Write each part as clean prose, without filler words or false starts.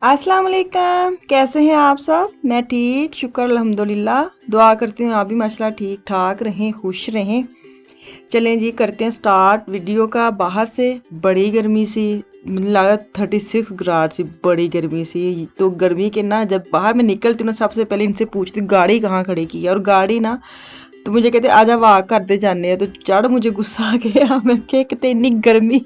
अस्सलाम वालेकुम, कैसे हैं आप सब? मैं ठीक, शुक्र अल्हम्दुलिल्लाह। दुआ करती हूँ आप भी माशाल्लाह ठीक ठाक रहें, खुश रहें। चलें जी, करते हैं स्टार्ट वीडियो का। बाहर से बड़ी गर्मी सी, लगा 36 ग्राड सी, बड़ी गर्मी सी। तो गर्मी के ना जब बाहर मैं निकलती हूँ ना, सबसे पहले इनसे पूछती हूँ गाड़ी कहाँ खड़ी की है। और गाड़ी ना तो मुझे कहते आजा वाक करते जाने हैं। तो चढ़ मुझे गुस्सा आ गया। मैं क्या कहते इतनी गर्मी,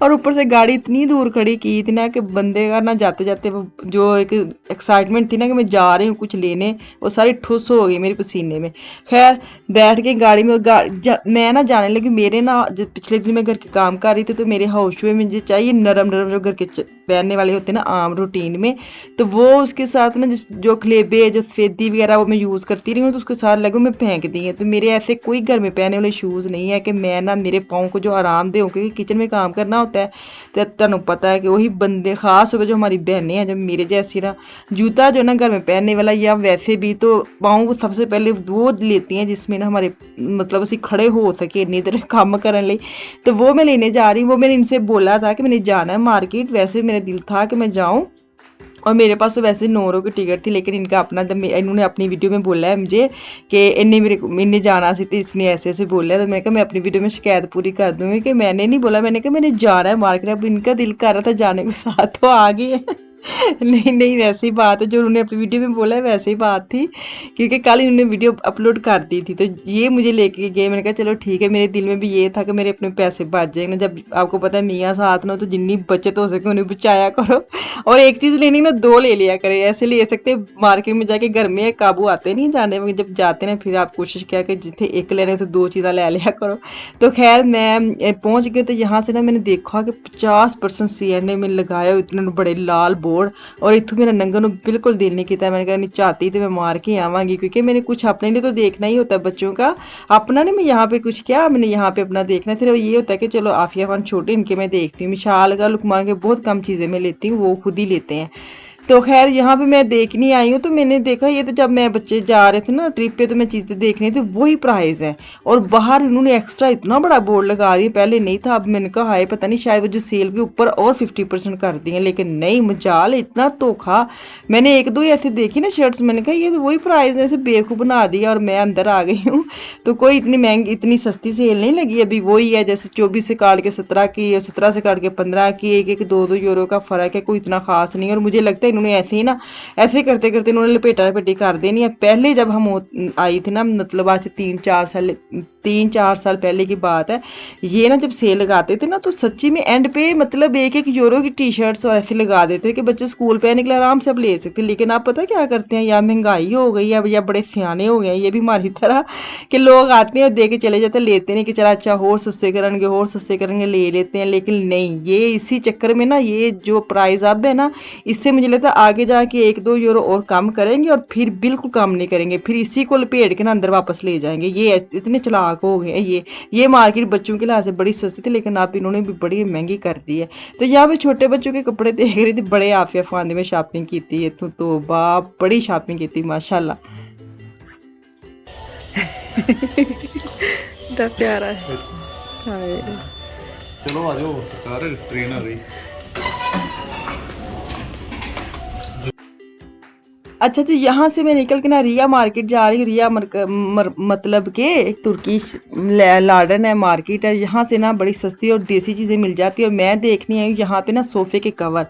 और ऊपर से गाड़ी इतनी दूर खड़ी की थी ना कि बंदे का ना जाते जाते वो जो एक एक्साइटमेंट थी ना कि मैं जा रही हूँ कुछ लेने, वो सारी ठुस हो गई मेरे पसीने में। खैर बैठ के गाड़ी में, और मैं ना जाने लगी। मेरे ना पिछले दिन मैं घर के काम कर रही थी, तो मेरे हाउस शूज मुझे चाहिए नरम नरम जो घर के पहनने वाले होते हैं ना आम रूटीन में। तो वो उसके साथ ना जो खलेबे जो सफेदी वगैरह वो मैं यूज़ करती रही हूँ, तो उसके साथ लगो मैं फेंक दी है। तो मेरे ऐसे कोई घर में पहनने वाले शूज़ नहीं है कि मैं ना मेरे पाँव को जो आराम दे हो, क्योंकि किचन में काम करना होता है। तो तुहानू पता है कि वही बंदे खास हो जो हमारी बहनें हैं, जो मेरे जैसी ना जूता जो ना घर में पहनने वाला, या वैसे भी तो पाँव को सबसे पहले वो लेती हैं जिसमें ना हमारे मतलब ਅਸੀਂ खड़े हो सके इन्नी देर काम करने ਲਈ। तो वो मैं लेने जा रही हूँ। वो मैंने इनसे बोला था कि मैंने जाना है मार्केट, वैसे मेरा दिल था कि मैं जाऊँ, और मेरे पास तो वैसे 9 की टिकट थी। लेकिन इनका अपना जब इन्होंने अपनी वीडियो में बोला है मुझे कि इन्ने जाना सी, तो इसने ऐसे ऐसे बोला है। तो मैंने कहा मैं अपनी वीडियो में शिकायत पूरी कर दूंगी कि मैंने नहीं बोला, मैंने कहा मैंने जाना है मार्केट। अब इनका दिल कर रहा था जाने को, साथ तो आ गए हैं। नहीं नहीं, वैसी बात है जो उन्होंने अपनी वीडियो में बोला है, वैसे ही बात थी। क्योंकि कल इन्होंने वीडियो अपलोड कर दी थी, तो ये मुझे लेके गए। मैंने कहा चलो ठीक है। मेरे दिल में भी ये था कि मेरे अपने पैसे बच जाएंगे। जब आपको पता है मियाँ साथ ना, तो जितनी बचत हो सके उन्हें बचाया करो। और एक चीज़ लेनी ना दो ले लिया करे, ऐसे ले सकते मार्केट में जाके, घर में काबू आते नहीं जाने में। जब जाते ना फिर आप कोशिश किया कि जितने एक लेने तो दो चीज़ें ले लिया करो। तो खैर मैं पहुंच गई। तो यहाँ से ना मैंने देखा कि 50% CNA में लगाया इतने बड़े लाल बोर्ड, और इतों मेरा नंगन बिल्कुल दिल नहीं किया। मैंने कहा नहीं चाहती तो मैं मार के आवांगी, क्योंकि मैंने कुछ अपने लिए तो देखना ही होता है, बच्चों का अपना नहीं। मैं यहाँ पे कुछ क्या, मैंने यहाँ पे अपना देखना। फिर ये होता है कि चलो आफिया खान छोटे इनके मैं देखती हूँ, मिशाल का लुकमान के बहुत कम चीज़ें मैं लेती हूँ, वो खुद ही लेते हैं। तो खैर यहाँ पे मैं देखने आई हूँ। तो मैंने देखा ये तो जब मैं बच्चे जा रहे थे ना ट्रिप पे, तो मैं चीज़ें देख रही थी, वही प्राइस है। और बाहर इन्होंने एक्स्ट्रा इतना बड़ा बोर्ड लगा दिया, पहले नहीं था। अब मैंने कहा हाय पता नहीं शायद वो जो सेल के ऊपर और 50% कर दिए, लेकिन नहीं, मजाल इतना धोखा। मैंने एक दो ऐसे देखी ना शर्ट्स, मैंने कहा ये तो वही प्राइस है, ऐसे बेवकूफ़ बना दिया। और मैं अंदर आ गई हूँ। तो कोई इतनी महंगी इतनी सस्ती सेल नहीं लगी अभी, वही है जैसे 24 से काट के 17 की, और 17 से काट के 15 की, एक एक 2-2 यूरो का फ़र्क है, कोई इतना खास नहीं है। और मुझे लगता है इन्होंने ऐसे ही ना, ऐसे करते करते इन्होंने लपेटा लपेटी कर देनी है। पहले जब हम आई थी ना, मतलब आज से 3-4 साल पहले की बात है, ये ना जब सेल लगाते थे ना, तो सच्ची में एंड पे मतलब 1-1 यूरो की टी शर्ट्स और ऐसे लगा देते थे कि बच्चे स्कूल पहनने के लिए आराम से अब ले सकते। लेकिन आप पता क्या करते हैं, या महंगाई हो गई है, या बड़े सियाने हो गए हैं ये भी हमारी तरह, कि लोग आते हैं और दे के चले जाते हैं, लेते नहीं कि चला अच्छा और सस्ते करेंगे ले लेते हैं। लेकिन नहीं, ये इसी चक्कर में ना, ये जो प्राइस अब है ना, इससे मुझे लगता है आगे जाके 1-2 यूरो और कम करेंगे, और फिर बिल्कुल कम नहीं करेंगे, फिर इसी को लपेट के ना अंदर वापस ले जाएंगे। ये इतने चालाक हो गए हैं ये मार्केट बच्चों के लिहाज से बड़ी सस्ती थी, लेकिन आप इन्होंने भी बड़ी महंगी कर दी है। तो यहाँ पे छोटे बच्चों के कपड़े देख रही थी, बड़े आफिया फांदे में शॉपिंग की थी। तो बाप बड़ी शॉपिंग की थी माशाल्लाह। बड़ा प्यारा है। चलो आ जाओ सरकार, ट्रेन आ गई। अच्छा, तो यहाँ से मैं निकल के ना रिया मार्केट जा रही हूँ। रिया मतलब के एक तुर्किश लाडन है, मार्केट है। यहाँ से ना बड़ी सस्ती और देसी चीज़ें मिल जाती है। और मैं देखनी आई हूँ यहाँ पे ना सोफ़े के कवर,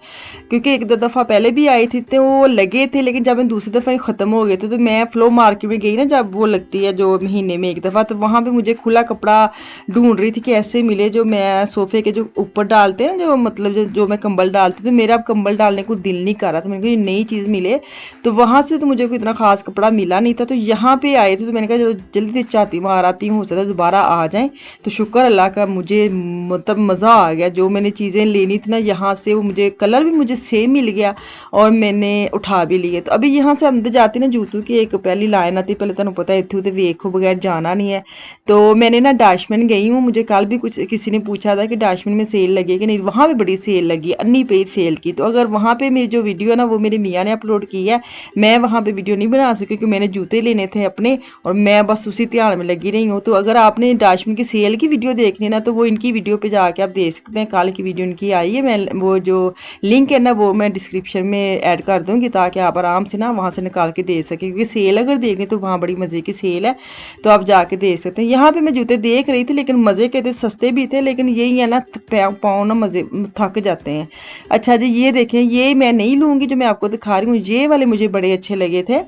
क्योंकि एक दो दफ़ा पहले भी आई थी तो वो लगे थे, लेकिन जब मैं दूसरी दफ़ा ख़त्म हो गए थे, तो मैं फ्लो मार्केट में गई ना, जब वो लगती है जो महीने में एक दफ़ा, तो वहाँ पर मुझे खुला कपड़ा ढूंढ रही थी कि ऐसे मिले जो मैं सोफ़े के जो ऊपर डालते हैं, जो मतलब जो मैं कंबल डालती हूँ। तो मेरा अब कंबल डालने को दिल नहीं कर रहा था। मैंने कहा ये नई चीज़ मिले। तो वहाँ से तो मुझे कोई इतना खास कपड़ा मिला नहीं था। तो यहाँ पे आए थे, तो मैंने कहा चलो जल्दी से चाहती मार आती हूँ, हो सकता है दोबारा आ जाएं। तो शुक्र अल्लाह का, मुझे मतलब मज़ा आ गया। जो मैंने चीज़ें लेनी थी ना यहाँ से, वो मुझे कलर भी मुझे सेम मिल गया, और मैंने उठा भी लिए। तो अभी यहाँ से अंदर जाती ना जूतों की एक पहली लाइन आती, पहले तुम पता है इतने उतने वेखो बगैर जाना नहीं है। तो मैंने ना डैशमैन गई हूँ। मुझे कल भी कुछ किसी ने पूछा था कि डैशमैन में सेल लगी है कि नहीं, वहाँ भी बड़ी सेल लगी, अन्नी पेज सेल की। तो अगर वहाँ पे मेरी जो वीडियो है ना, वो मेरे मियाँ ने अपलोड की है, मैं वहाँ पे वीडियो नहीं बना सकी क्योंकि मैंने जूते लेने थे अपने और मैं बस उसी ध्यान में लगी रही हूँ। तो अगर आपने डाशमिन की सेल की वीडियो देखनी है ना तो वो इनकी वीडियो पे जाके आप देख सकते हैं। कल की वीडियो इनकी आई है, मैं वो जो लिंक है ना वो मैं डिस्क्रिप्शन में ऐड कर दूँगी ताकि आप आराम से ना वहाँ से निकाल के दे सकें, क्योंकि सेल अगर देखनी तो वहाँ बड़ी मज़े की सेल है, तो आप जाके देख सकते हैं। यहाँ पे मैं जूते देख रही थी लेकिन मज़े के थे, सस्ते भी थे, लेकिन यही है ना पाँव ना मज़े थक जाते हैं। अच्छा जी, ये देखें, ये मैं नहीं लूँगी जो मैं आपको दिखा रही हूँ, ये वाले मुझे बड़े अच्छे लगे थे।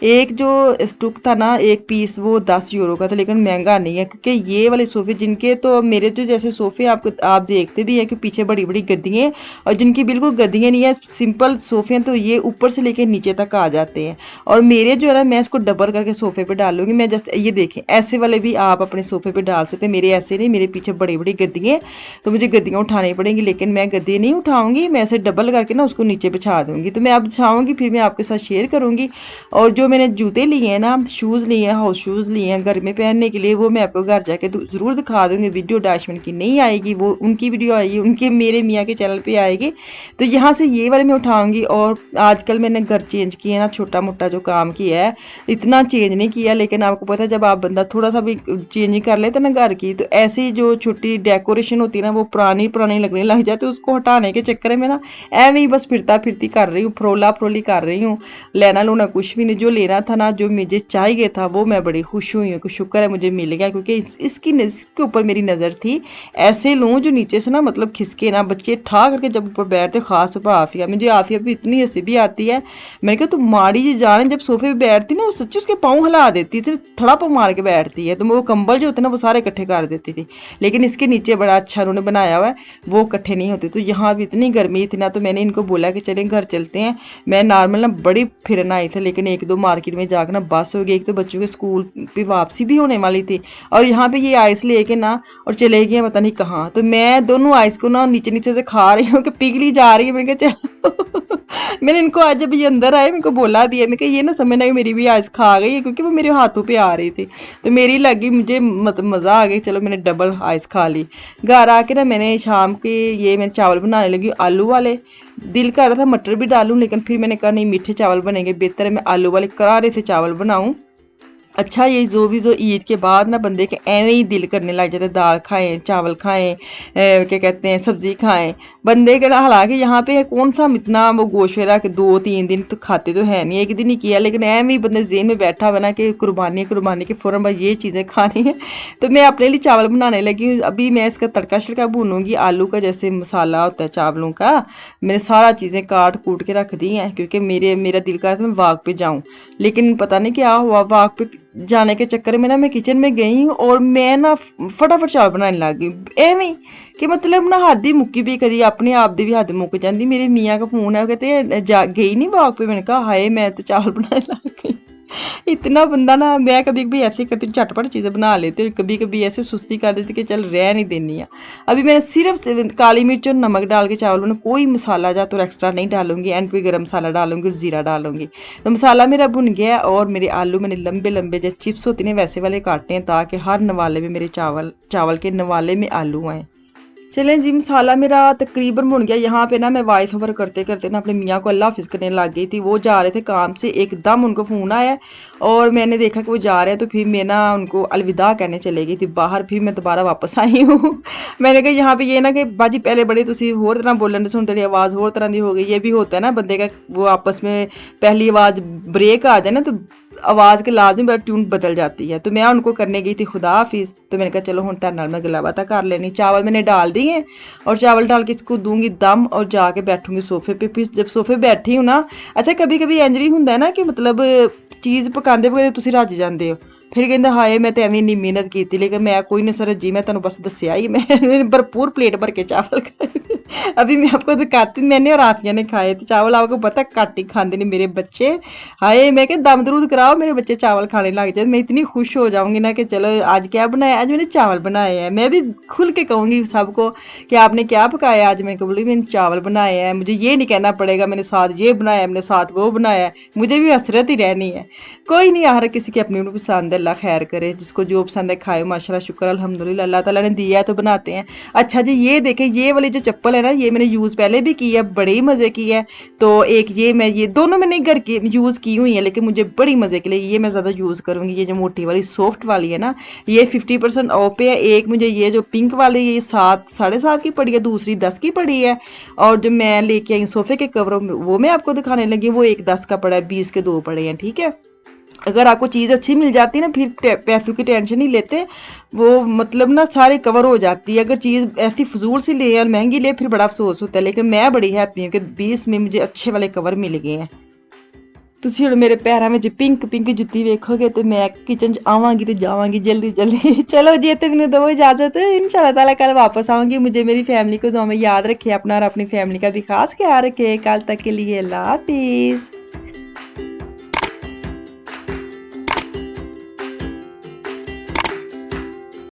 एक जो स्टुक था ना, एक पीस वो 10 यूरो का था, लेकिन महंगा नहीं है क्योंकि ये वाले सोफ़े जिनके तो मेरे तो जैसे सोफ़े आपको आप देखते भी हैं कि पीछे बड़ी बड़ी गद्दियाँ हैं और जिनकी बिल्कुल गद्दियाँ नहीं है, सिंपल सोफ़े हैं, तो ये ऊपर से लेके नीचे तक आ जाते हैं। और मेरे जो है ना, मैं इसको डबल करके सोफ़े पे डालूंगी। मैं जस्ट ये देखें, ऐसे वाले भी आप अपने सोफ़े पे डाल सकते हैं। मेरे ऐसे नहीं, मेरे पीछे बड़ी बड़ी गद्दियाँ हैं तो मुझे गद्दियाँ उठानी पड़ेंगी, लेकिन मैं गद्दी नहीं उठाऊंगी, मैं ऐसे डबल करके ना उसको नीचे बिछा दूंगी। तो मैं अब बिछाऊंगी फिर मैं आपके साथ शेयर करूंगी। और जो मैंने जूते लिए हैं ना, शूज़ लिए हैं, हाउस शूज़ लिए हैं घर में पहनने के लिए, वो मैं आपको घर जाके ज़रूर दिखा दूंगी। वीडियो डाशमिन की नहीं आएगी, वो उनकी वीडियो आएगी, उनके मेरे मियाँ के चैनल पे आएगी। तो यहाँ से ये वाले मैं उठाऊंगी। और आजकल मैंने घर चेंज किया ना, छोटा मोटा जो काम किया है, इतना चेंज नहीं किया, लेकिन आपको पता है जब आप बंदा थोड़ा सा भी चेंजिंग कर लेते ना घर की, तो ऐसी जो छोटी डेकोरेशन होती है ना वो पुरानी पुरानी लगने लग जाती है। उसको हटाने के चक्कर में ना ऐਵੇਂ ही बस फिरता फिरती कर रही हूँ, फरोला फरोली कर रही हूँ। लेना लूना कुछ भी नहीं, जो लेना था ना, जो मुझे चाहिए था, वो मैं बड़ी खुश हुई हूँ कि शुक्र है मुझे मिल गया, क्योंकि इसके ऊपर मेरी नज़र थी। ऐसे लूँ जो नीचे से ना मतलब खिसके ना, बच्चे ठा करके जब ऊपर बैठते, खास तौर पर आफिया, मुझे आफिया भी इतनी हंसी भी आती है। मैंने कहा तुम माड़ी जी जान, जब सोफे पे बैठती ना वो सच्ची उसके पाँव हिला देती थी, थड़ा पाँव मार के बैठती है, तो वो कंबल जो होते ना वो सारे इकट्ठे कर देती थी। लेकिन इसके नीचे बड़ा अच्छा उन्होंने बनाया हुआ है, वो इकट्ठे नहीं होते। तो यहाँ भी इतनी गर्मी थी ना, तो मैंने इनको बोला कि चलें घर चलते हैं। मैं नॉर्मल ना बड़ी फिरन आई थी, लेकिन एक दो मार्केट में जाकर ना बस हो गई। एक तो बच्चों के स्कूल पे वापसी भी होने वाली थी और यहाँ पे ये आइस लेके ना और चले गए पता नहीं कहाँ। तो मैं दोनों आइस को ना नीचे नीचे से खा रही हूँ कि पिघली जा रही है। मैंने कहा चल मैंने इनको आज जब ये अंदर आए मेरे को बोला भी है, मैं कहा ये ना समझना कि मेरी भी आइस खा गई है, क्योंकि वो मेरे हाथों पे आ रही थी। तो मेरी लगी, मुझे मतलब मज़ा आ गई, चलो मैंने डबल आइस खा ली। घर आके ना मैंने शाम के ये मैं चावल बनाने लगी आलू वाले। दिल कर रहा था मटर भी डालूं, लेकिन फिर मैंने कहा नहीं, मीठे चावल बनेंगे, बेहतर है मैं आलू वाले करारे से चावल बनाऊं। अच्छा, ये जो ईद के बाद ना बंदे के ऐਵੇਂ ही दिल करने लग जाता है, दाल खाएं, चावल खाएं, क्या कहते हैं, सब्जी खाएं बंदे के। हालांकि यहाँ पे कौन सा इतना वो गोश्त वगैरह के 2-3 दिन तो खाते तो है नहीं, एक दिन ही किया, लेकिन ऐਵੇਂ ही बंदे जेहन में बैठा हुआ ना कि कुर्बानी कुर्बानी के फ़ौरन बस ये चीज़ें खानी है। तो मैं अपने लिए चावल बनाने लगी हूँ। अभी मैं इसका तड़का शड़का भूनूंगी, आलू का जैसे मसाला होता है चावलों का, मैंने सारा चीज़ें काट कूट के रख दी हैं, क्योंकि मेरा दिल कर रहा था मैं वाक पे जाऊँ, लेकिन पता नहीं क्या हुआ, वाक पे जाने के चक्कर में ना मैं किचन में गई और मैं ना फटाफट चावल बनाने लग गई एवं कि मतलब ना हद ही मुक्की भी, कभी अपने आप दी भी हद मुक जाती। मेरे मियाँ का फोन है, कहते जा गई नहीं वॉक पे। मैंने कहा हाय, मैं तो चावल बनाने लग गई। इतना बंदा ना, मैं कभी कभी ऐसे करती हूँ, झटपट चीज़ें बना लेती हूँ, कभी कभी ऐसे सुस्ती कर देती कि चल रह नहीं देनी है। अभी मैंने सिर्फ काली मिर्च और नमक डाल के चावल में कोई मसाला जा तो एक्स्ट्रा नहीं डालूंगी, एंड फिर गरम मसाला डालूंगी और जीरा डालूंगी। तो मसाला मेरा भुन गया और मेरे आलू मैंने लंबे लंबे जैसे चिप्स होती हैं वैसे वाले काटे हैं, ताकि हर नवाले में मेरे चावल के नवाले में आलू आए। चलें जी, मसाला मेरा तकरीबन भुन गया। यहाँ पे ना मैं वॉइस ओवर करते करते ना अपने मियाँ को अल्लाह हाफिज़ करने लग गई थी। वो जा रहे थे काम से, एकदम उनको फ़ोन आया और मैंने देखा कि वो जा रहे हैं, तो फिर मैं ना उनको अलविदा कहने चले गई थी बाहर। फिर मैं दोबारा वापस आई हूँ। मैंने कहा यहाँ पे ये ना कि बाजी पहले बड़े तुसी होर तरह बोलन दे, सुनते आवाज़ होर तरह की हो गई। ये भी होता है ना बंदे का, वो आपस में पहली आवाज़ ब्रेक आ जाए ना तो आवाज़ के लाजमी ट्यून बदल जाती है। तो मैं उनको करने गई थी खुदा हाफिज़। तो मैंने कहा चलो हुण तेरे नाल मैं गल्लां बातां कर लेनी। चावल मैंने डाल दिए और चावल डाल के इसको दूंगी दम और जाके बैठूंगी सोफे पे। फिर जब सोफे बैठी हूँ ना, अच्छा कभी कभी इंज भी हुंदा है ना कि मतलब चीज़ पकांदे वगैरह तुसी रज जांदे हो, फिर कहंदे हाय मैं तो एवें इन्नी मेहनत की थी, लेकिन मैं कोई नहीं सर जी, मैं तेन बस दसिया ही, मैंने भरपूर प्लेट भर के चावल खाए। अभी मैं आपको दिखाती, मैंने और आफिया ने खाए थे चावल। आपको पता घट ही खाते नहीं मेरे बच्चे। हाय मैं क्या दम दरूद कराओ, मेरे बच्चे चावल खाने लग जाए, मैं इतनी खुश हो जाऊंगी ना कि चलो आज क्या बनाया, आज मैंने चावल बनाए हैं। मैं भी खुल के कहूँगी सबको कि आपने क्या पकाया आज। मैं बोली मैंने चावल बनाए हैं, मुझे ये नहीं कहना पड़ेगा मैंने साथ ये बनाया, मैंने साथ वो बनाया, मुझे भी हसरत ही रहनी है। कोई नहीं, हर किसी की अपनी पसंद है। अल्लाह खैर करे, जिसको जो पसंद है खाए माशाल्लाह शुक्र अल्हम्दुलिल्लाह, अल्लाह ताला ने दिया है तो बनाते हैं। अच्छा जी ये देखें, ये वाली जो चप्पल है ना, ये मैंने यूज़ पहले भी की है, बड़े ही मज़े की है। तो एक ये दोनों मैंने घर की यूज़ की हुई है, लेकिन मुझे बड़ी मज़े के लिए ये मैं ज़्यादा यूज़ करूँगी। ये जो मोटी वाली सॉफ्ट वाली है ना, ये 50% ऑफ पे है। एक मुझे ये जो पिंक वाली ये 7 साढ़े 7 की पड़ी है, दूसरी 10 की पड़ी है। और जो मैं लेके आई सोफे के कवर वो मैं आपको दिखाने लगी, वो एक 10 का पड़ा है, 20 के 2 पड़े हैं, ठीक है। अगर आपको चीज़ अच्छी मिल जाती है ना, फिर पैसों की टेंशन नहीं लेते, वो मतलब ना सारे कवर हो जाती है। अगर चीज़ ऐसी फजूल सी ले और महंगी ले फिर बड़ा अफसोस होता है, लेकिन मैं बड़ी हैप्पी हूँ कि 20 में मुझे अच्छे वाले कवर मिल गए हैं। ਤੁਸੀਂ ਹੁਣ ਮੇਰੇ ਪੈਰਾਂ ਵਿੱਚ ਪਿੰਕ ਪਿੰਕ ਜੁੱਤੀ ਵੇਖੋਗੇ ਤੇ मैं किचन च आवांगी तो जावांगी जल्दी जल्दी। चलो जी तो मैंने दो इजाज़त, इंशाल्लाह ताला कल वापस आऊँगी। मुझे मेरी फैमिली को दुआ में याद रखे अपना और अपनी फैमिली का भी खास ख्याल रखे। कल तक के लिए अल्लाह हाफिज़।